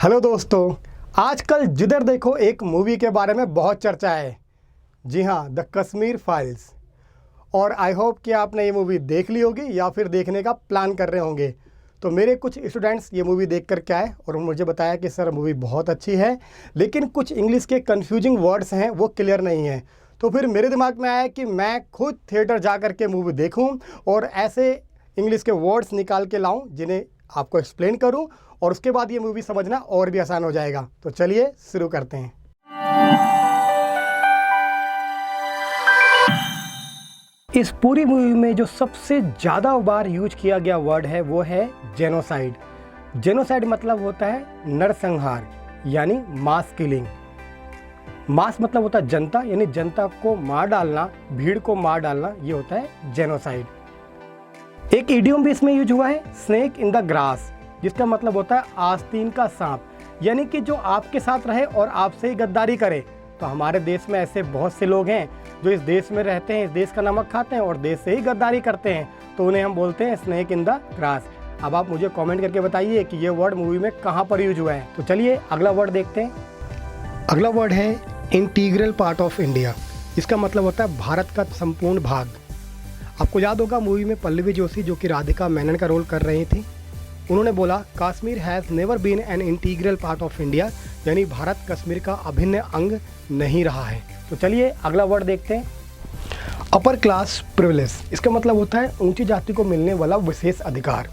Hello दोस्तों, आजकल जिधर देखो एक मूवी के बारे में बहुत चर्चा है। जी हाँ, द कश्मीर फाइल्स। और आई होप कि आपने ये मूवी देख ली होगी या फिर देखने का प्लान कर रहे होंगे। तो मेरे कुछ स्टूडेंट्स ये मूवी देख कर के आए और मुझे बताया कि सर मूवी बहुत अच्छी है, लेकिन कुछ इंग्लिश के कन्फ्यूजिंग वर्ड्स हैं वो क्लियर नहीं है। तो फिर मेरे दिमाग में आया कि मैं खुद थिएटर जा कर के मूवी देखूं और ऐसे इंग्लिश के वर्ड्स निकाल के लाऊं जिन्हें आपको एक्सप्लेन करूं, और उसके बाद ये मूवी समझना और भी आसान हो जाएगा। तो चलिए शुरू करते हैं। इस पूरी मूवी में जो सबसे ज़्यादा बार यूज किया गया वर्ड है वो है जेनोसाइड। जेनोसाइड मतलब होता है नरसंहार, यानी मास किलिंग। मास मतलब होता है जनता, यानी जनता को मार डालना, भीड़ को मार डालना, ये होता है जेनोसाइड। एक इडियम भी इसमें यूज हुआ है, स्नेक इन द ग्रास, जिसका मतलब होता है आस्तीन का सांप, यानी कि जो आपके साथ रहे और आपसे ही गद्दारी करे। तो हमारे देश में ऐसे बहुत से लोग हैं जो इस देश में रहते हैं, इस देश का नमक खाते हैं और देश से ही गद्दारी करते हैं, तो उन्हें हम बोलते हैं स्नेक इन द ग्रास। अब आप मुझे कमेंट करके बताइए कि ये वर्ड मूवी में कहाँ पर यूज हुआ है। तो चलिए अगला वर्ड देखते हैं। अगला वर्ड है इंटीग्रल पार्ट ऑफ इंडिया। इसका मतलब होता है भारत का संपूर्ण भाग। आपको याद होगा मूवी में पल्लवी जोशी, जो कि राधिका मेनन का रोल कर रही थी, उन्होंने बोला Kashmir has never been an integral part of India, यानी भारत कश्मीर का अभिन्न अंग नहीं रहा है। तो चलिए अगला वर्ड देखते हैं। Upper class privilege. इसका मतलब होता है ऊंची जाति को मिलने वाला विशेष अधिकार।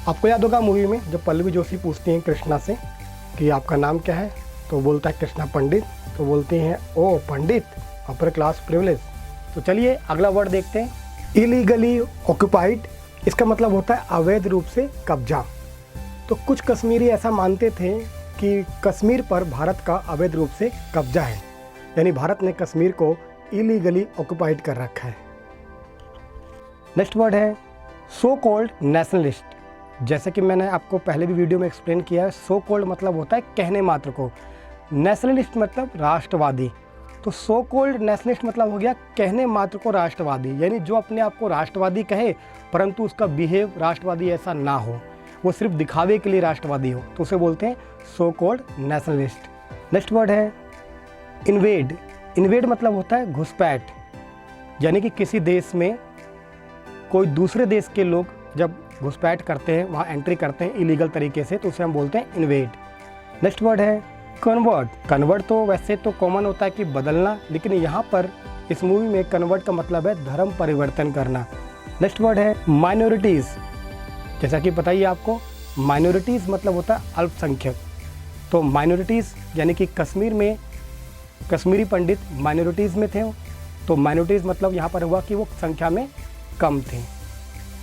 आपको याद होगा मूवी में जब पल्लवी जोशी पूछती हैं कृष्णा से कि आपका नाम क्या है, तो बोलता है कृष्णा पंडित, तो बोलती हैं ओ पंडित, अपर क्लास प्रिविलेज। तो चलिए अगला वर्ड देखते हैं। Illegally occupied. इसका मतलब होता है अवैध रूप से कब्जा। तो कुछ कश्मीरी ऐसा मानते थे कि कश्मीर पर भारत का अवैध रूप से कब्जा है, यानी भारत ने कश्मीर को इलीगली ऑक्यूपाइड कर रखा है। नेक्स्ट वर्ड है सो कॉल्ड नेशनलिस्ट। जैसे कि मैंने आपको पहले भी वीडियो में एक्सप्लेन किया है, सो कॉल्ड मतलब होता है कहने मात्र को, नेशनलिस्ट मतलब राष्ट्रवादी। तो सो कॉल्ड नेशनलिस्ट मतलब हो गया कहने मात्र को राष्ट्रवादी, यानी जो अपने आप को राष्ट्रवादी कहे परंतु उसका बिहेव राष्ट्रवादी ऐसा ना हो, वो सिर्फ दिखावे के लिए राष्ट्रवादी हो, तो उसे बोलते हैं so called nationalist. Next word है इन्वेड। इन्वेड मतलब होता है घुसपैठ, यानी कि किसी देश में कोई दूसरे देश के लोग जब घुसपैठ करते हैं, वहाँ एंट्री करते हैं इलीगल तरीके से, तो उसे हम बोलते हैं इन्वेड। नेक्स्ट वर्ड है कन्वर्ट। कन्वर्ट तो वैसे तो कॉमन होता है कि बदलना, लेकिन यहाँ पर इस मूवी में कन्वर्ट का मतलब है धर्म परिवर्तन करना। नेक्स्ट वर्ड है माइनॉरिटीज़। जैसा कि पता ही आपको, माइनॉरिटीज़ मतलब होता है अल्पसंख्यक। तो माइनॉरिटीज़ यानी कि कश्मीर में कश्मीरी पंडित माइनॉरिटीज़ में थे, तो माइनॉरिटीज़ मतलब यहाँ पर हुआ कि वो संख्या में कम थे।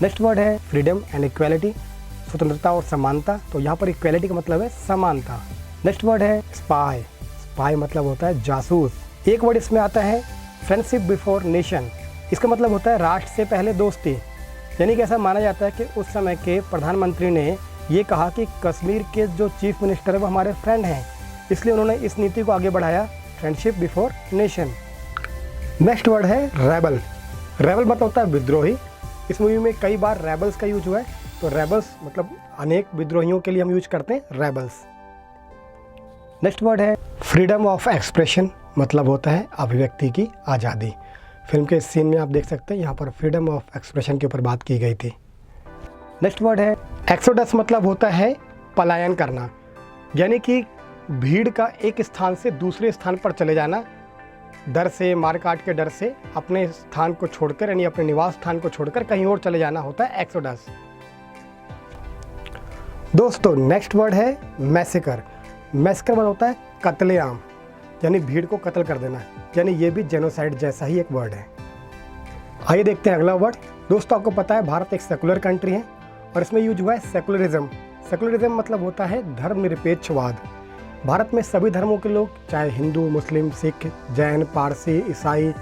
नेक्स्ट वर्ड है फ्रीडम एंड इक्वालिटी, स्वतंत्रता और समानता। तो यहाँ पर इक्वालिटी का मतलब है समानता। नेक्स्ट वर्ड है स्पाई। स्पाई मतलब होता है जासूस। एक वर्ड इसमें आता है फ्रेंडशिप बिफोर नेशन। इसका मतलब होता है राष्ट्र से पहले दोस्ती, यानी कि ऐसा माना जाता है कि उस समय के प्रधानमंत्री ने ये कहा कि कश्मीर के जो चीफ मिनिस्टर है वो हमारे फ्रेंड हैं, इसलिए उन्होंने इस नीति को आगे बढ़ाया, friendship before nation. Next word है रेबल। रेबल मतलब होता है विद्रोही। इस मूवी में कई बार रेबल्स का यूज हुआ है, तो रेबल्स मतलब अनेक विद्रोहियों के लिए हम यूज करते हैं रेबल्स। नेक्स्ट वर्ड है फ्रीडम ऑफ एक्सप्रेशन, मतलब होता है अभिव्यक्ति की आज़ादी। फिल्म के सीन में आप देख सकते हैं यहाँ पर फ्रीडम ऑफ एक्सप्रेशन के ऊपर बात की गई थी। नेक्स्ट वर्ड है एक्सोडस, मतलब होता है पलायन करना, यानी कि भीड़ का एक स्थान से दूसरे स्थान पर चले जाना, डर से, मारकाट के डर से अपने स्थान को छोड़कर, यानी अपने निवास स्थान को छोड़कर कहीं और चले जाना होता है एक्सोडस। दोस्तों नेक्स्ट वर्ड है मैसेकर। मैसेकर मतलब होता है कत्लेआम, यानी भीड़ को कत्ल कर देना, यानी ये भी जेनोसाइड जैसा ही एक वर्ड है। आइए देखते हैं अगला वर्ड। दोस्तों आपको पता है भारत एक सेकुलर कंट्री है और इसमें यूज हुआ है सेकुलरिज्म। सेकुलरिज्म मतलब होता है धर्मनिरपेक्षवाद। भारत में सभी धर्मों के लोग, चाहे हिंदू, मुस्लिम, सिख, जैन, पारसी, ईसाई,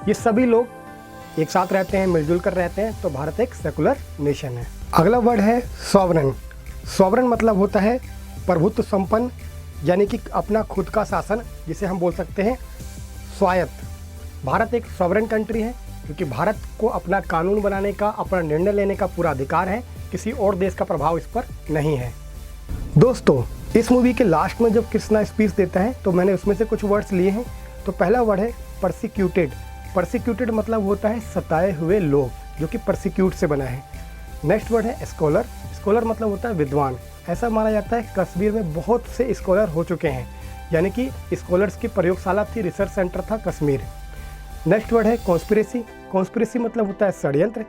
ये सभी लोग एक साथ रहते हैं, मिलजुल कर रहते हैं, तो भारत एक सेकुलर नेशन है। अगला वर्ड है सॉवरेन। सॉवरेन मतलब होता है प्रभुत्व संपन्न, यानी कि अपना खुद का शासन, जिसे हम बोल सकते हैं स्वायत्त। भारत एक सॉवरेन कंट्री है क्योंकि भारत को अपना कानून बनाने का, अपना निर्णय लेने का पूरा अधिकार है, किसी और देश का प्रभाव इस पर नहीं है। दोस्तों इस मूवी के लास्ट में जब कृष्णा स्पीच देता है तो मैंने उसमें से कुछ वर्ड्स लिए हैं। तो पहला वर्ड है परसिक्यूटेड। परसिक्यूटेड मतलब होता है सताए हुए लोग, जो कि परसिक्यूट से बना है। नेक्स्ट वर्ड है स्कॉलर। स्कॉलर मतलब होता है विद्वान। ऐसा माना जाता है कश्मीर में बहुत से स्कॉलर हो चुके हैं, यानी कि स्कॉलर्स की प्रयोगशाला थी, रिसर्च सेंटर था कश्मीर। नेक्स्ट वर्ड है कॉन्स्पिरेसी। कॉन्स्पिरेसी मतलब होता है षड्यंत्र।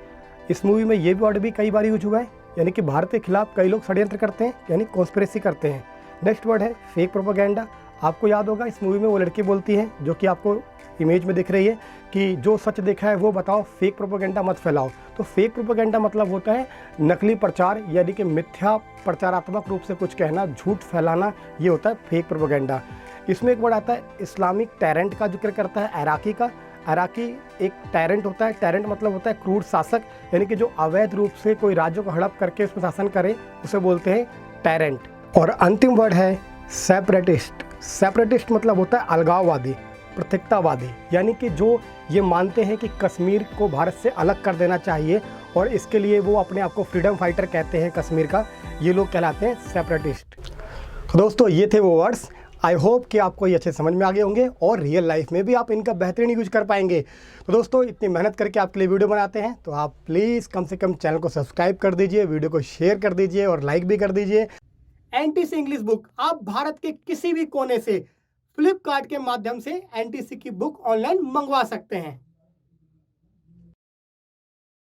इस मूवी में ये वर्ड भी कई बार यूज हुआ है, यानी कि भारत के खिलाफ कई लोग षड्यंत्र करते हैं, यानी कॉन्स्पिरेसी करते हैं। नेक्स्ट वर्ड है फेक प्रोपेगेंडा। आपको याद होगा इस मूवी में वो लड़की बोलती है, जो कि आपको इमेज में दिख रही है, कि जो सच देखा है वो बताओ, फेक प्रोपेगेंडा मत फैलाओ। तो फेक प्रोपेगेंडा मतलब होता है नकली प्रचार, यानी कि मिथ्या प्रचारात्मक रूप से कुछ कहना, झूठ फैलाना, ये होता है फेक प्रोपेगेंडा। इसमें एक वर्ड आता है इस्लामिक टैरेंट का जिक्र करता है, इराकी का। इराकी एक टैरेंट होता है। टैरेंट मतलब होता है क्रूर शासक, यानी कि जो अवैध रूप से कोई राज्य को हड़प करके उसमें शासन करे, उसे बोलते हैं टैरेंट। और अंतिम वर्ड है सेपरेटिस्ट। सेपरेटिस्ट मतलब होता है अलगाववादी, पृथकतावादी, यानी कि जो ये मानते हैं कि कश्मीर को भारत से अलग कर देना चाहिए और इसके लिए वो अपने आप को फ्रीडम फाइटर कहते हैं कश्मीर का, ये लोग कहलाते हैं सेपरेटिस्ट। तो दोस्तों ये थे वो वर्ड्स। आई होप कि आपको ये अच्छे समझ में आ गए होंगे और रियल लाइफ में भी आप इनका बेहतरीन यूज कर पाएंगे। तो दोस्तों इतनी मेहनत करके आपके लिए वीडियो बनाते हैं, तो आप प्लीज़ कम से कम चैनल को सब्सक्राइब कर दीजिए, वीडियो को शेयर कर दीजिए और लाइक भी कर दीजिए। एनटीसी इंग्लिश बुक आप भारत के किसी भी कोने से फ्लिपकार्ट के माध्यम से एनटीसी की बुक ऑनलाइन मंगवा सकते हैं।